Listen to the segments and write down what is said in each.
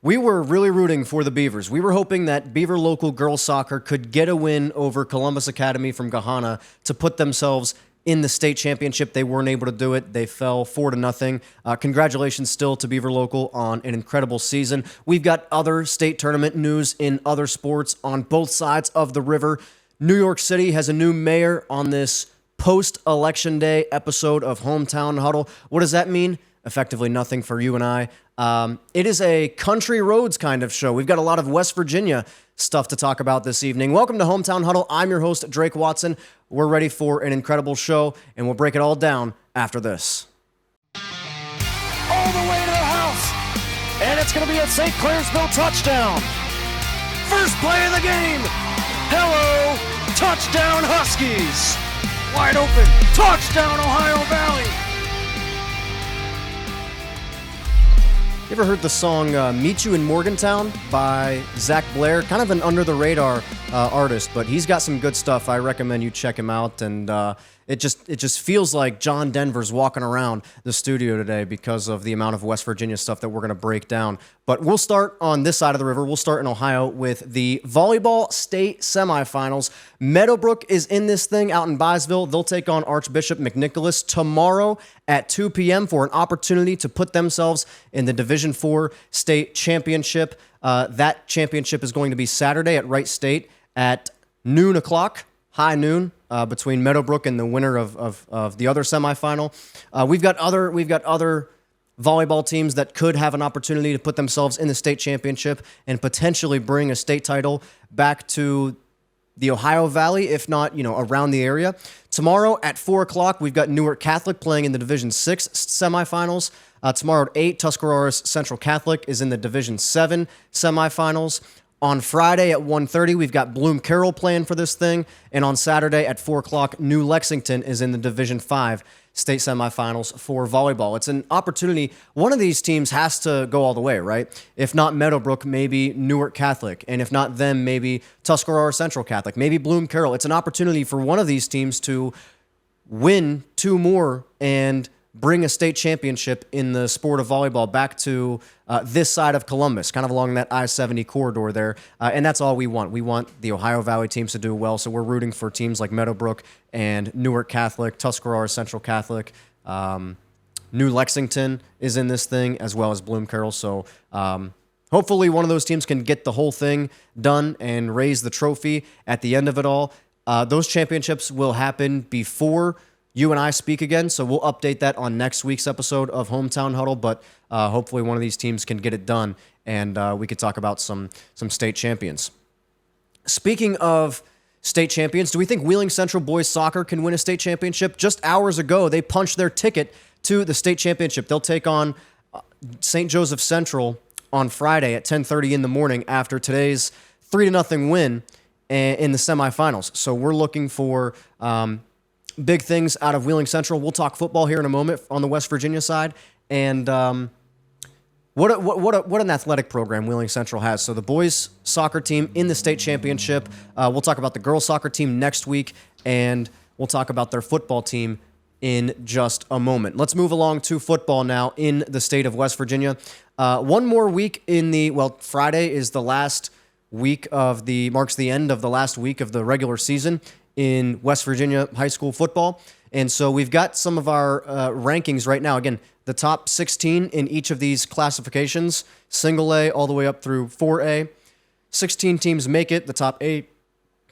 We were really rooting for the Beavers. We were hoping that Beaver local girls soccer could get a win over Columbus Academy from Gahana to put themselves in the state championship. They weren't able to do it. They fell 4-0. Congratulations still to Beaver local on an incredible season. We've got other state tournament news in other sports on both sides of the river. New York City has a new mayor on this post-election day episode of Hometown Huddle. What does that mean? Effectively nothing for you and I. It is a country roads kind of show. We've got a lot of West Virginia stuff to talk about this evening. Welcome to Hometown Huddle. I'm your host, Drake Watson. We're ready for an incredible show, and we'll break it all down after this. All the way to the house, and it's going to be a St. Clairsville touchdown. First play of the game. Hello, touchdown Huskies. Wide open, touchdown Ohio Valley. You ever heard the song Meet You in Morgantown by Zach Blair? Kind of an under-the-radar artist, but he's got some good stuff. I recommend you check him out, and it just feels like John Denver's walking around the studio today because of the amount of West Virginia stuff that we're going to break down. But we'll start on this side of the river. We'll start in Ohio with the volleyball state semifinals. Meadowbrook is in this thing out in Byesville. They'll take on Archbishop McNicholas tomorrow at 2 p.m. for an opportunity to put themselves in the Division IV state championship. That championship is going to be Saturday at Wright State at noon o'clock, high noon, between Meadowbrook and the winner of the other semifinal. We've got other volleyball teams that could have an opportunity to put themselves in the state championship and potentially bring a state title back to the Ohio Valley, if not, around the area. Tomorrow at 4 o'clock, we've got Newark Catholic playing in the Division VI semifinals. Tomorrow at 8, Tuscarawas Central Catholic is in the Division VII semifinals. On Friday at 1:30, we've got Bloom Carroll playing for this thing. And on Saturday at 4 o'clock, New Lexington is in the Division V state semifinals for volleyball. It's an opportunity. One of these teams has to go all the way, right? If not Meadowbrook, maybe Newark Catholic. And if not them, maybe Tuscarawas Central Catholic, maybe Bloom Carroll. It's an opportunity for one of these teams to win 2 more and bring a state championship in the sport of volleyball back to this side of Columbus, kind of along that I-70 corridor there. And that's all we want. We want the Ohio Valley teams to do well, so we're rooting for teams like Meadowbrook and Newark Catholic, Tuscarawas Central Catholic. New Lexington is in this thing, as well as Bloom Carroll. So hopefully one of those teams can get the whole thing done and raise the trophy at the end of it all. Those championships will happen before you and I speak again, so we'll update that on next week's episode of Hometown Huddle, but hopefully one of these teams can get it done, and we could talk about some state champions. Speaking of state champions, do we think Wheeling Central Boys Soccer can win a state championship? Just hours ago, they punched their ticket to the state championship. They'll take on St. Joseph Central on Friday at 10:30 in the morning after today's 3-0 win in the semifinals. So we're looking for big things out of Wheeling Central. We'll talk football here in a moment on the West Virginia side. And what an athletic program Wheeling Central has. So the boys soccer team in the state championship. We'll talk about the girls soccer team next week, and we'll talk about their football team in just a moment. Let's move along to football now in the state of West Virginia. One more week Friday is the last week marks the end of the last week of the regular season in West Virginia high school football. And so we've got some of our rankings right now. Again, the top 16 in each of these classifications, single A all the way up through 4A. 16 teams make it. The top 8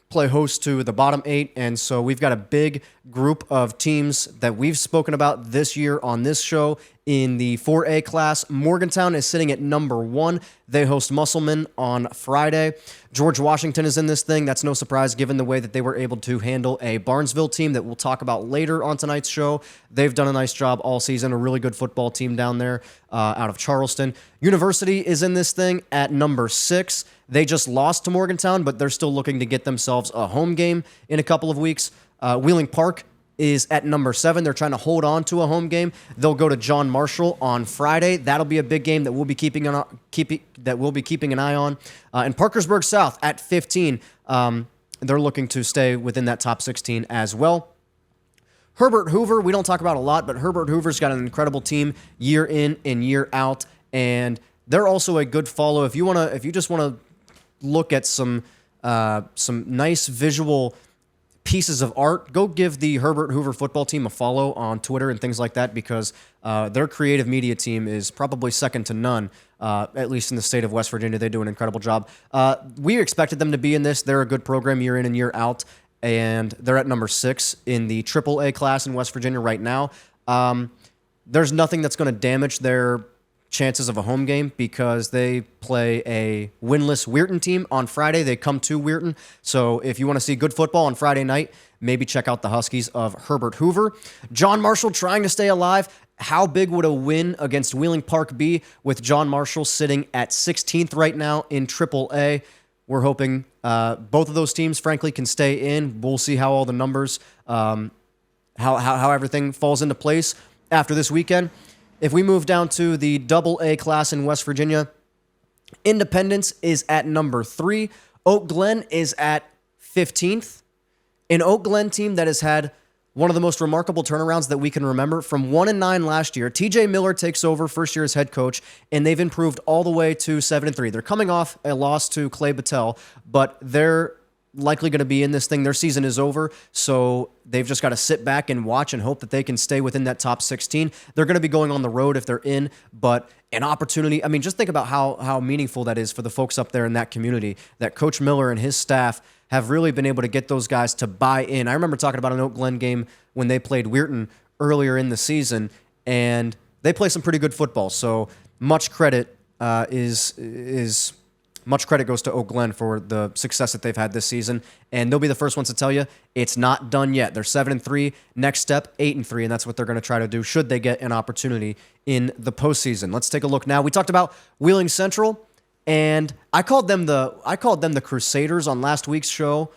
play host to the bottom 8. And so we've got a big group of teams that we've spoken about this year on this show. In the 4A class, Morgantown is sitting at number 1. They host Musselman on Friday. George Washington is in this thing. That's no surprise given the way that they were able to handle a Barnesville team that we'll talk about later on tonight's show. They've done a nice job all season, a really good football team down there out of Charleston. University is in this thing at number 6. They just lost to Morgantown, but they're still looking to get themselves a home game in a couple of weeks. Wheeling Park is at number 7. They're trying to hold on to a home game. They'll go to John Marshall on Friday. That'll be a big game that we'll be keeping an eye on. And Parkersburg South at 15. They're looking to stay within that top 16 as well. Herbert Hoover, we don't talk about a lot, but Herbert Hoover's got an incredible team year in and year out, and they're also a good follow if you just wanna look at some nice visual pieces of art. Go give the Herbert Hoover football team a follow on Twitter and things like that, because their creative media team is probably second to none, at least in the state of West Virginia. They do an incredible job. We expected them to be in this. They're a good program year in and year out, and they're at number 6 in the AAA class in West Virginia right now. There's nothing that's going to damage their chances of a home game because they play a winless Weirton team on Friday. They come to Weirton. So if you want to see good football on Friday night, maybe check out the Huskies of Herbert Hoover. John Marshall trying to stay alive. How big would a win against Wheeling Park be with John Marshall sitting at 16th right now in AAA? We're hoping both of those teams, frankly, can stay in. We'll see how all the numbers, how everything falls into place after this weekend. If we move down to the AA class in West Virginia, Independence is at number 3. Oak Glen is at 15th. An Oak Glen team that has had one of the most remarkable turnarounds that we can remember. From 1-9 last year, TJ Miller takes over first year as head coach, and they've improved all the way to 7-3. They're coming off a loss to Clay Battelle, but they're likely going to be in this thing. Their season is over, so they've just got to sit back and watch and hope that they can stay within that top 16. They're going to be going on the road if they're in, but an opportunity. I mean, just think about how meaningful that is for the folks up there in that community, that Coach Miller and his staff have really been able to get those guys to buy in. I remember talking about an Oak Glen game when they played Weirton earlier in the season, and they play some pretty good football. So much credit much credit goes to Oak Glen for the success that they've had this season, and they'll be the first ones to tell you it's not done yet. They're 7-3. Next step, 8-3, and that's what they're going to try to do should they get an opportunity in the postseason. Let's take a look now. We talked about Wheeling Central, and I called them the Crusaders on last week's show.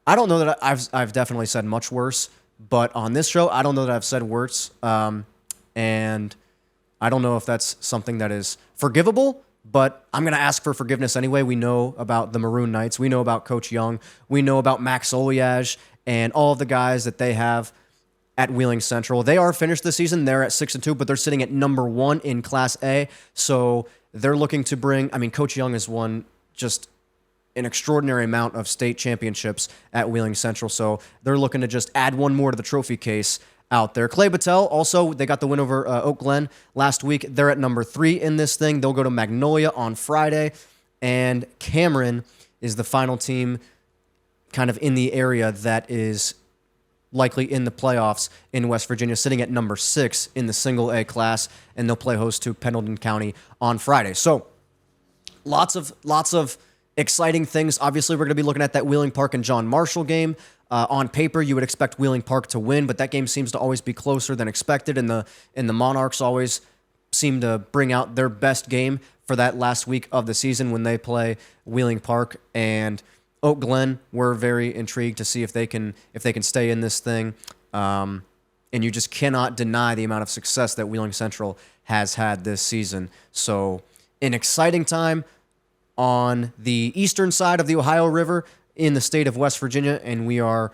I don't know that I've definitely said much worse, but on this show, I don't know that I've said worse, and I don't know if that's something that is forgivable. But I'm going to ask for forgiveness anyway. We know about the Maroon Knights. We know about Coach Young. We know about Max Oliage and all of the guys that they have at Wheeling Central. They are finished this season. They're at 6-2, but they're sitting at number 1 in Class A. So they're looking to bring, Coach Young has won just an extraordinary amount of state championships at Wheeling Central. So they're looking to just add one more to the trophy case out there. Clay Battelle, also, they got the win over Oak Glen last week. They're at number 3 in this thing. They'll go to Magnolia on Friday. And Cameron is the final team kind of in the area that is likely in the playoffs in West Virginia, sitting at number 6 in the single A class, and they'll play host to Pendleton County on Friday. So lots of exciting things. Obviously, we're going to be looking at that Wheeling Park and John Marshall game. On paper, you would expect Wheeling Park to win, but that game seems to always be closer than expected, and the Monarchs always seem to bring out their best game for that last week of the season when they play Wheeling Park. And Oak Glen, we're very intrigued to see if they can stay in this thing. And you just cannot deny the amount of success that Wheeling Central has had this season. So an exciting time on the eastern side of the Ohio River in the state of West Virginia, and we are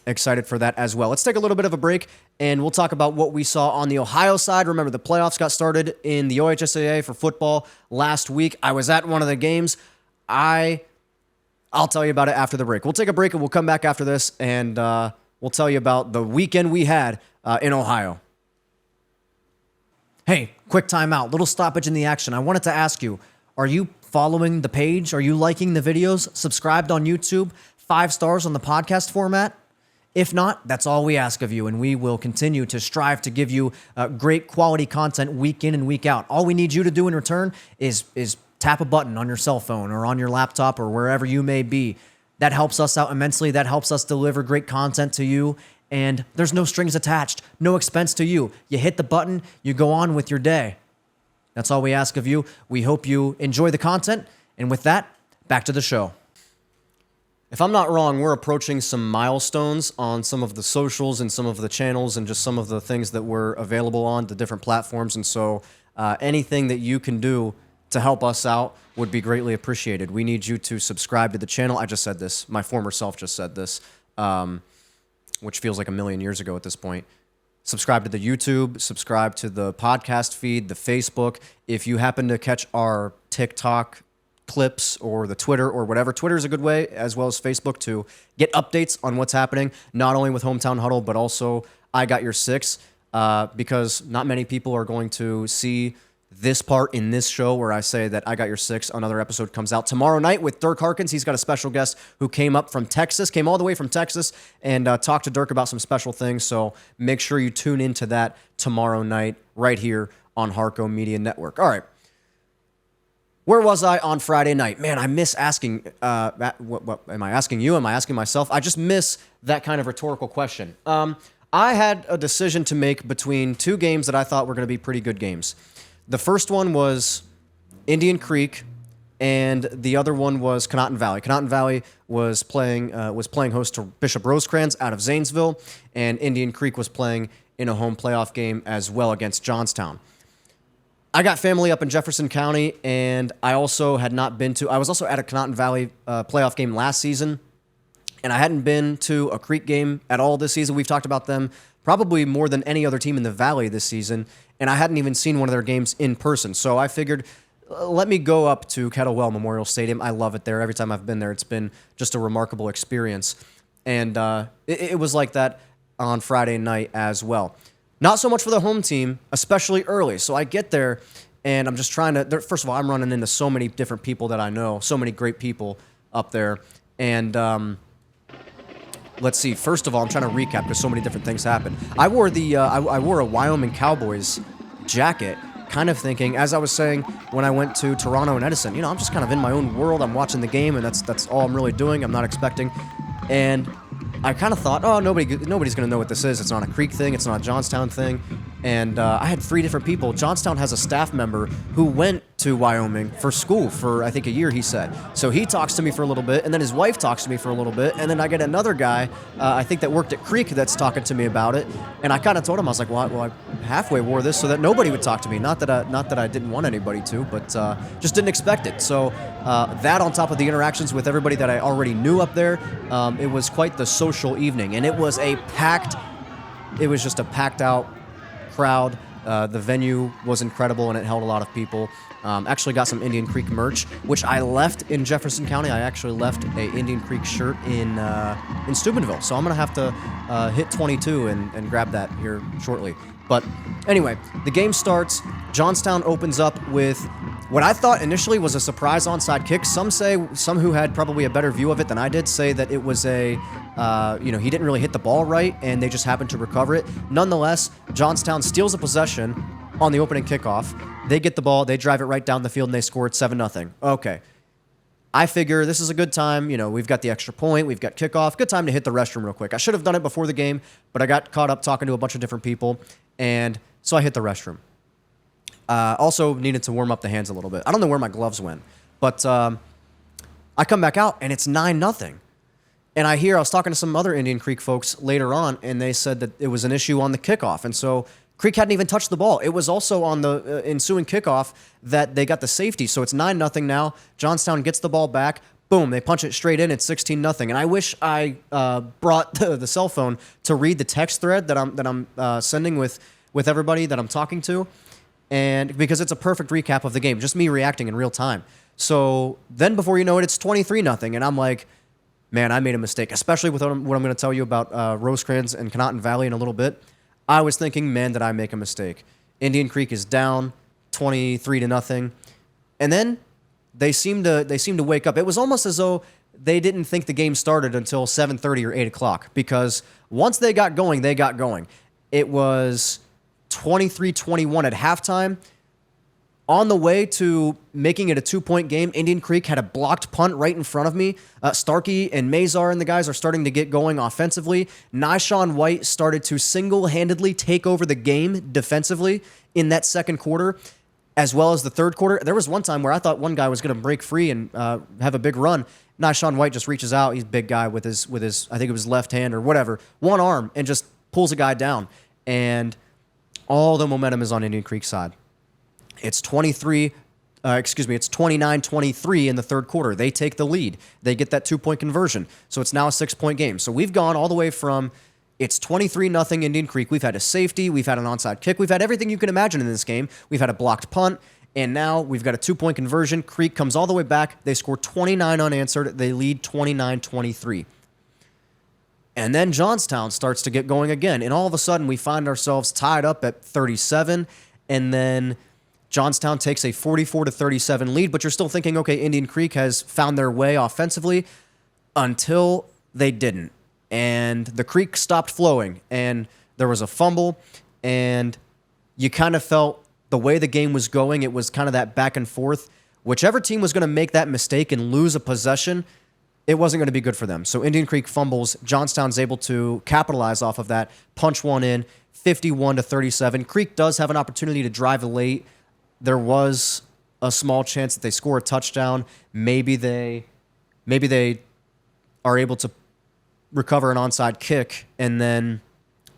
excited for that as well. Let's take a little bit of a break, and we'll talk about what we saw on the Ohio side. Remember, the playoffs got started in the OHSAA for football last week. I was at one of the games. I'll tell you about it after the break. We'll take a break, and we'll come back after this, and we'll tell you about the weekend we had in Ohio. Hey, quick timeout, little stoppage in the action. I wanted to ask you, are you following the page? Are you liking the videos? Subscribed on YouTube? 5 stars on the podcast format? If not, that's all we ask of you, and we will continue to strive to give you great quality content week in and week out. All we need you to do in return is tap a button on your cell phone or on your laptop or wherever you may be. That helps us out immensely. That helps us deliver great content to you, and there's no strings attached, no expense to you. You hit the button, you go on with your day. That's all we ask of you. We hope you enjoy the content. And with that, back to the show. If I'm not wrong, we're approaching some milestones on some of the socials and some of the channels and just some of the things that we're available on the different platforms. And so anything that you can do to help us out would be greatly appreciated. We need you to subscribe to the channel. I just said this. My former self just said this, which feels like a million years ago at this point. subscribe to the YouTube, subscribe to the podcast feed, the Facebook. If you happen to catch our TikTok clips or the Twitter or whatever, Twitter is a good way, as well as Facebook, to get updates on what's happening, not only with Hometown Huddle, but also I Got Your Six, because not many people are going to see this part in this show where I say that I Got Your Six. Another episode comes out tomorrow night with Dirk Harkins. He's got a special guest who came all the way from Texas, and talked to Dirk about some special things. So make sure you tune into that tomorrow night right here on Harco Media Network. All right. Where was I on Friday night? Man, I miss asking, what am I asking you? Am I asking myself? I just miss that kind of rhetorical question. I had a decision to make between two games that I thought were going to be pretty good games. The first one was Indian Creek, and the other one was Conotton Valley. Conotton Valley was playing host to Bishop Rosecrans out of Zanesville, and Indian Creek was playing in a home playoff game as well against Johnstown. I got family up in Jefferson County, and I was also at a Conotton Valley playoff game last season, and I hadn't been to a Creek game at all this season. We've talked about them probably more than any other team in the Valley this season, and I hadn't even seen one of their games in person. So I figured, let me go up to Kettlewell Memorial Stadium. I love it there. Every time I've been there, it's been just a remarkable experience. And it was like that on Friday night as well. Not so much for the home team, especially early. So I get there, and I'm just trying to... First of all, I'm running into so many different people that I know, so many great people up there. And... let's see. First of all, I'm trying to recap because so many different things happened. I wore I wore a Wyoming Cowboys jacket, kind of thinking, as I was saying when I went to Toronto and Edison, I'm just kind of in my own world. I'm watching the game, and that's all I'm really doing. I'm not expecting. And I kind of thought, oh, nobody's going to know what this is. It's not a Creek thing. It's not a Johnstown thing. And I had three different people. Johnstown has a staff member who went to Wyoming for school for, I think, a year, he said. So he talks to me for a little bit, and then his wife talks to me for a little bit, and then I get another guy, I think that worked at Creek, that's talking to me about it. And I kind of told him, I was like, well, I halfway wore this so that nobody would talk to me. Not that I didn't want anybody to, but just didn't expect it. So that on top of the interactions with everybody that I already knew up there, it was quite the social evening. And it was just a packed out crowd. The venue was incredible, and it held a lot of people. Actually got some Indian Creek merch, which I left in Jefferson County. I actually left a Indian Creek shirt in Steubenville, so I'm gonna have to hit 22 and grab that here shortly. But anyway, the game starts. Johnstown opens up with what I thought initially was a surprise onside kick. Some who had probably a better view of it than I did say that it was he didn't really hit the ball right, and they just happened to recover it. Nonetheless, Johnstown steals a possession on the opening kickoff. They get the ball, they drive it right down the field, and they scored 7-0. Okay. I figure this is a good time. We've got the extra point, we've got kickoff. Good time to hit the restroom real quick. I should have done it before the game, but I got caught up talking to a bunch of different people, and so I hit the restroom. Also needed to warm up the hands a little bit. I don't know where my gloves went, but I come back out, and it's 9-0. And I was talking to some other Indian Creek folks later on, and they said that it was an issue on the kickoff. And so Creek hadn't even touched the ball. It was also on the ensuing kickoff that they got the safety. So it's 9-0 now. Johnstown gets the ball back. Boom, they punch it straight in. It's 16-0. And I wish I brought the cell phone to read the text thread that I'm sending with everybody that I'm talking to, and because it's a perfect recap of the game, just me reacting in real time. So then before you know it, it's 23-0. And I'm like, man, I made a mistake, especially with what I'm going to tell you about Rosecrans and Conotton Valley in a little bit. I was thinking, man, did I make a mistake? Indian Creek is down 23-0. And then they seem to wake up. It was almost as though they didn't think the game started until 7:30 or 8 o'clock, because once they got going, they got going. It was 23-21 at halftime. On the way to making it a 2-point game, Indian Creek had a blocked punt right in front of me. Starkey and Mazar and the guys are starting to get going offensively. Nyshawn White started to single-handedly take over the game defensively in that second quarter, as well as the third quarter. There was one time where I thought one guy was going to break free and have a big run. Nyshawn White just reaches out. He's a big guy with his I think it was left hand or whatever, one arm, and just pulls a guy down. And all the momentum is on Indian Creek's side. It's 29-23 in the third quarter. They take the lead. They get that 2-point conversion. So it's now a 6-point game. So we've gone all the way from It's 23-0 Indian Creek. We've had a safety. We've had an onside kick. We've had everything you can imagine in this game. We've had a blocked punt. And now we've got a 2-point conversion. Creek comes all the way back. They score 29 unanswered. They lead 29-23. And then Johnstown starts to get going again. And all of a sudden, we find ourselves tied up at 37. And then Johnstown takes a 44-37 lead. But you're still thinking, okay, Indian Creek has found their way offensively until they didn't. And the creek stopped flowing. And there was a fumble. And you kind of felt the way the game was going, it was kind of that back and forth. Whichever team was going to make that mistake and lose a possession, it wasn't going to be good for them. So Indian Creek fumbles. Johnstown's able to capitalize off of that, punch one in, 51-37. Creek does have an opportunity to drive late. There was a small chance that they score a touchdown. Maybe they are able to recover an onside kick and then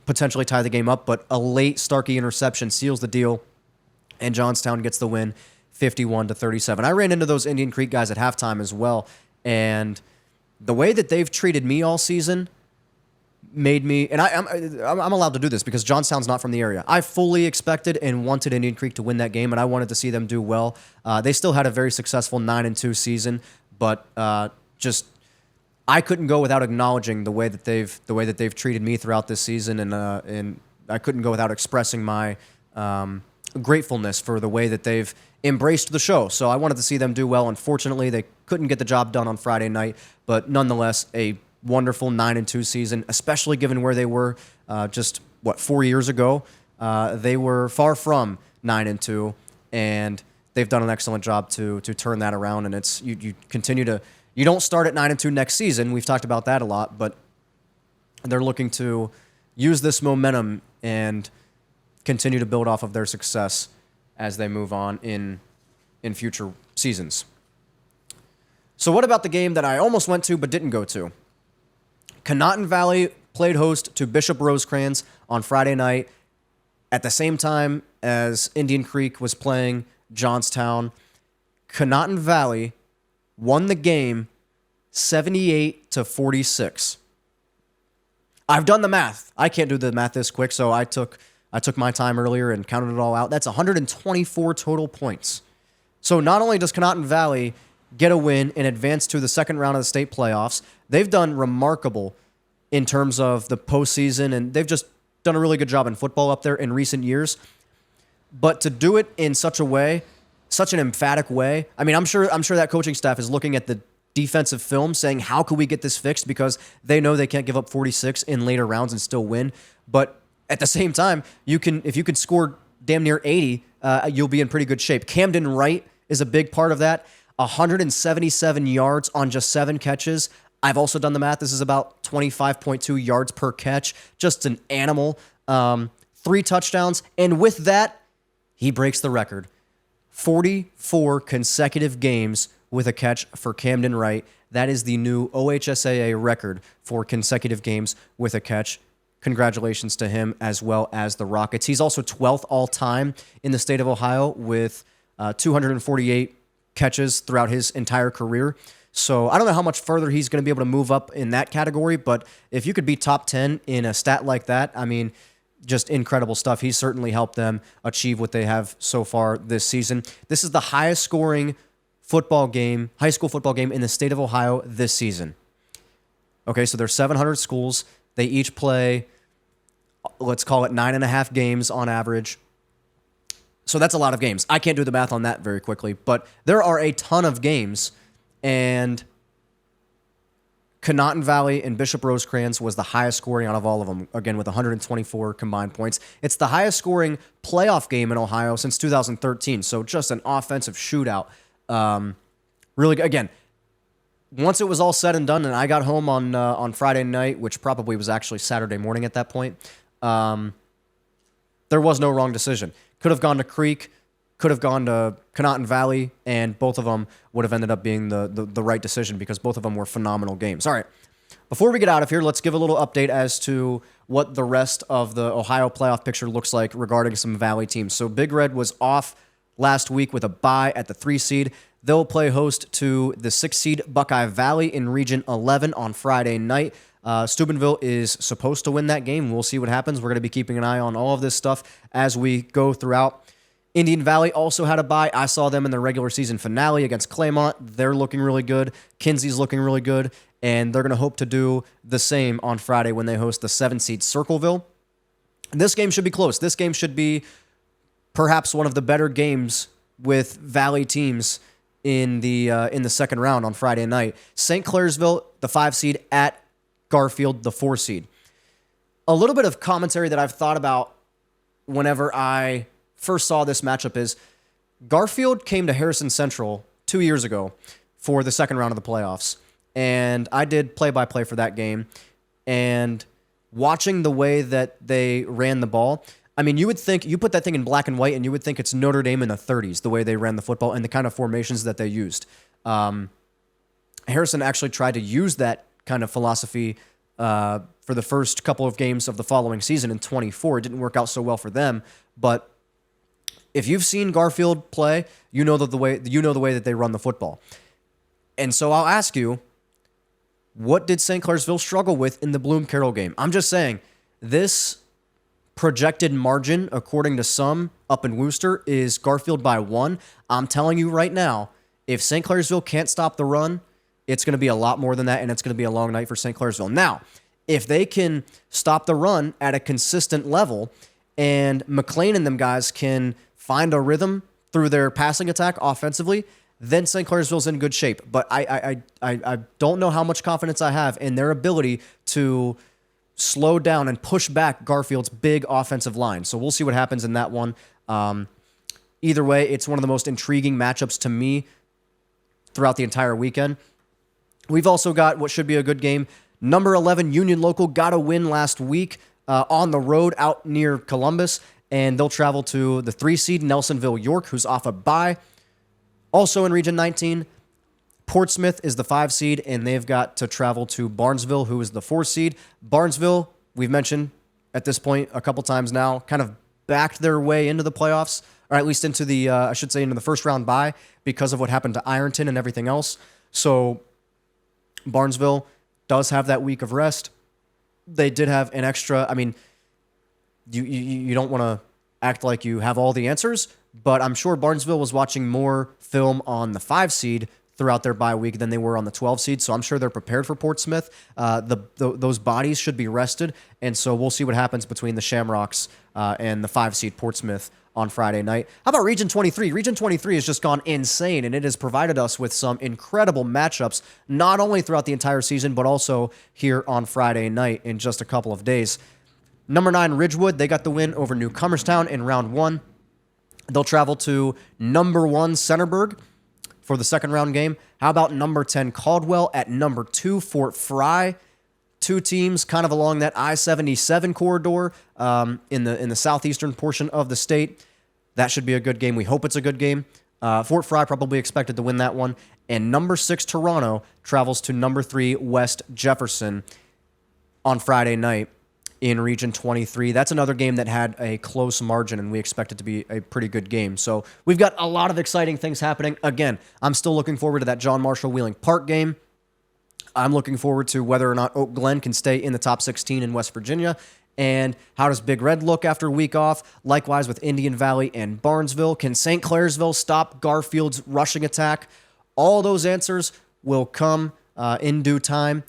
potentially tie the game up. But a late Starkey interception seals the deal, and Johnstown gets the win, 51-37. I ran into those Indian Creek guys at halftime as well, and the way that they've treated me all season made me, and I'm allowed to do this because Johnstown's not from the area. I fully expected and wanted Indian Creek to win that game, and I wanted to see them do well. They still had a very successful 9-2 season, but just I couldn't go without acknowledging the way that they've treated me throughout this season, and I couldn't go without expressing my gratefulness for the way that they've embraced the show. So I wanted to see them do well. Unfortunately, they couldn't get the job done on Friday night, but nonetheless, a wonderful 9-2 season, especially given where they were 4 years ago. They were far from 9-2, and they've done an excellent job to turn that around. And it's you continue to, you don't start at 9-2 next season. We've talked about that a lot, but they're looking to use this momentum and continue to build off of their success as they move on in future seasons. So what about the game that I almost went to but didn't go to? Conotton Valley played host to Bishop Rosecrans on Friday night at the same time as Indian Creek was playing Johnstown. Conotton Valley won the game 78-46. I've done the math. I can't do the math this quick, so I took my time earlier and counted it all out. That's 124 total points. So not only does Conotton Valley get a win and advance to the second round of the state playoffs, they've done remarkable in terms of the postseason, and they've just done a really good job in football up there in recent years. But to do it in such a way, such an emphatic way, I mean, I'm sure that coaching staff is looking at the defensive film saying, how can we get this fixed? Because they know they can't give up 46 in later rounds and still win. But at the same time, if you can score damn near 80, you'll be in pretty good shape. Camden Wright is a big part of that. 177 yards on just 7 catches. I've also done the math. This is about 25.2 yards per catch. Just an animal. 3 touchdowns. And with that, he breaks the record. 44 consecutive games with a catch for Camden Wright. That is the new OHSAA record for consecutive games with a catch. Congratulations to him as well as the Rockets. He's also 12th all-time in the state of Ohio with 248 catches throughout his entire career. So I don't know how much further he's going to be able to move up in that category, but if you could be top 10 in a stat like that, I mean, just incredible stuff. He's certainly helped them achieve what they have so far this season. This is the highest scoring high school football game in the state of Ohio this season. Okay, so there's 700 schools. They each play, let's call it 9.5 games on average. So that's a lot of games. I can't do the math on that very quickly, but there are a ton of games, and Conotton Valley and Bishop Rosecrans was the highest scoring out of all of them, again with 124 combined points. It's the highest scoring playoff game in Ohio since 2013, so just an offensive shootout. Really, again, once it was all said and done and I got home on Friday night, which probably was actually Saturday morning at that point, there was no wrong decision. Could have gone to Creek, could have gone to Conotton Valley, and both of them would have ended up being the right decision because both of them were phenomenal games. All right, before we get out of here, let's give a little update as to what the rest of the Ohio playoff picture looks like regarding some Valley teams. So Big Red was off last week with a bye at the 3 seed. They'll play host to the 6 seed Buckeye Valley in Region 11 on Friday night. Steubenville is supposed to win that game. We'll see what happens. We're going to be keeping an eye on all of this stuff as we go throughout. Indian Valley also had a bye. I saw them in the regular season finale against Claymont. They're looking really good. Kinsey's looking really good. And they're going to hope to do the same on Friday when they host the 7-seed Circleville. This game should be close. This game should be perhaps one of the better games with Valley teams in the second round on Friday night. St. Clairsville, the 5-seed, at Garfield, the 4-seed. A little bit of commentary that I've thought about whenever I first saw this matchup is Garfield came to Harrison Central 2 years ago for the second round of the playoffs. And I did play-by-play for that game. And watching the way that they ran the ball, I mean, you would think, you put that thing in black and white, and you would think it's Notre Dame in the 30s, the way they ran the football and the kind of formations that they used. Harrison actually tried to use that kind of philosophy for the first couple of games of the following season in 24. It didn't work out so well for them, but if you've seen Garfield play, you know the way that they run the football. And so I'll ask you, what did St. Clairsville struggle with in the Bloom Carroll game? I'm just saying, this projected margin, according to some up in Worcester, is Garfield by 1. I'm telling you right now, if St. Clairsville can't stop the run, it's going to be a lot more than that, and it's going to be a long night for St. Clairsville. Now, if they can stop the run at a consistent level, and McLean and them guys can find a rhythm through their passing attack offensively, then St. Clairsville's in good shape. But I don't know how much confidence I have in their ability to slow down and push back Garfield's big offensive line. So we'll see what happens in that one. Either way, it's one of the most intriguing matchups to me throughout the entire weekend. We've also got what should be a good game. Number 11, Union Local, got a win last week on the road out near Columbus, and they'll travel to the 3-seed Nelsonville York, who's off a bye. Also in Region 19, Portsmouth is the 5-seed, and they've got to travel to Barnesville, who is the 4-seed. Barnesville, we've mentioned at this point a couple times now, kind of backed their way into the playoffs, or at least into the, into the first round bye because of what happened to Ironton and everything else. So Barnesville does have that week of rest. They did have an extra, I mean, you don't want to act like you have all the answers, but I'm sure Barnesville was watching more film on the 5-seed throughout their bye week than they were on the 12-seed, so I'm sure they're prepared for Portsmouth. Those bodies should be rested, and so we'll see what happens between the Shamrocks and the 5-seed Portsmouth on Friday night. How about Region 23? Region 23 has just gone insane, and it has provided us with some incredible matchups, not only throughout the entire season, but also here on Friday night in just a couple of days. Number 9, Ridgewood, they got the win over Newcomerstown in round 1. They'll travel to number 1, Centerburg, for the second round game. How about number 10, Caldwell, at number 2, Fort Fry? Two teams kind of along that I-77 corridor in the southeastern portion of the state. That should be a good game. We hope it's a good game. Fort Fry probably expected to win that one. And number 6, Toronto, travels to number 3, West Jefferson on Friday night in Region 23. That's another game that had a close margin, and we expect it to be a pretty good game. So we've got a lot of exciting things happening. Again, I'm still looking forward to that John Marshall Wheeling Park game. I'm looking forward to whether or not Oak Glen can stay in the top 16 in West Virginia. And how does Big Red look after a week off? Likewise with Indian Valley and Barnesville. Can St. Clairsville stop Garfield's rushing attack? All those answers will come in due time,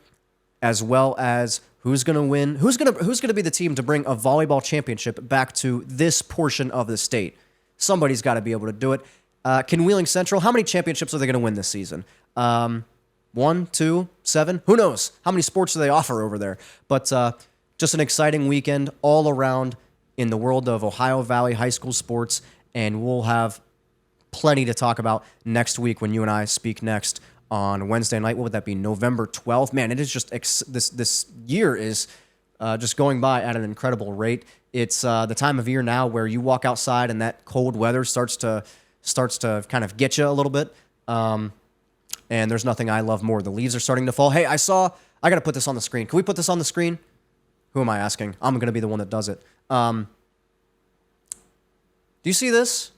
as well as who's going to win, who's going to be the team to bring a volleyball championship back to this portion of the state. Somebody's got to be able to do it. Can Wheeling Central, how many championships are they going to win this season? 1, 2, 7? Who knows? How many sports do they offer over there? But just an exciting weekend all around in the world of Ohio Valley high school sports, and we'll have plenty to talk about next week when you and I speak next on Wednesday night. What would that be? November 12th? Man, it is just this year is just going by at an incredible rate. It's the time of year now where you walk outside and that cold weather starts to kind of get you a little bit. And there's nothing I love more. The leaves are starting to fall. Hey, I got to put this on the screen. Can we put this on the screen? Who am I asking? I'm going to be the one that does it. Do you see this?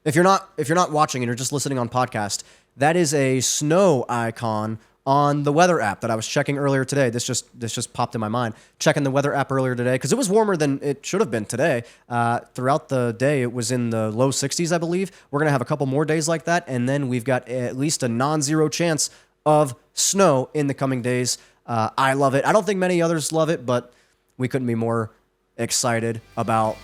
If you're not watching and you're just listening on podcast, that is a snow icon on the weather app that I was checking earlier today. This just popped in my mind. Checking the weather app earlier today because it was warmer than it should have been today. Throughout the day, it was in the low 60s, I believe. We're going to have a couple more days like that, and then we've got at least a non-zero chance of snow in the coming days. I love it. I don't think many others love it, but we couldn't be more excited about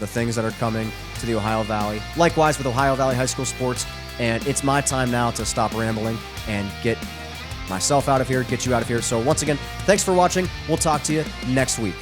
the things that are coming to the Ohio Valley. Likewise with Ohio Valley High School sports, and it's my time now to stop rambling and get myself out of here, get you out of here. So once again, thanks for watching. We'll talk to you next week.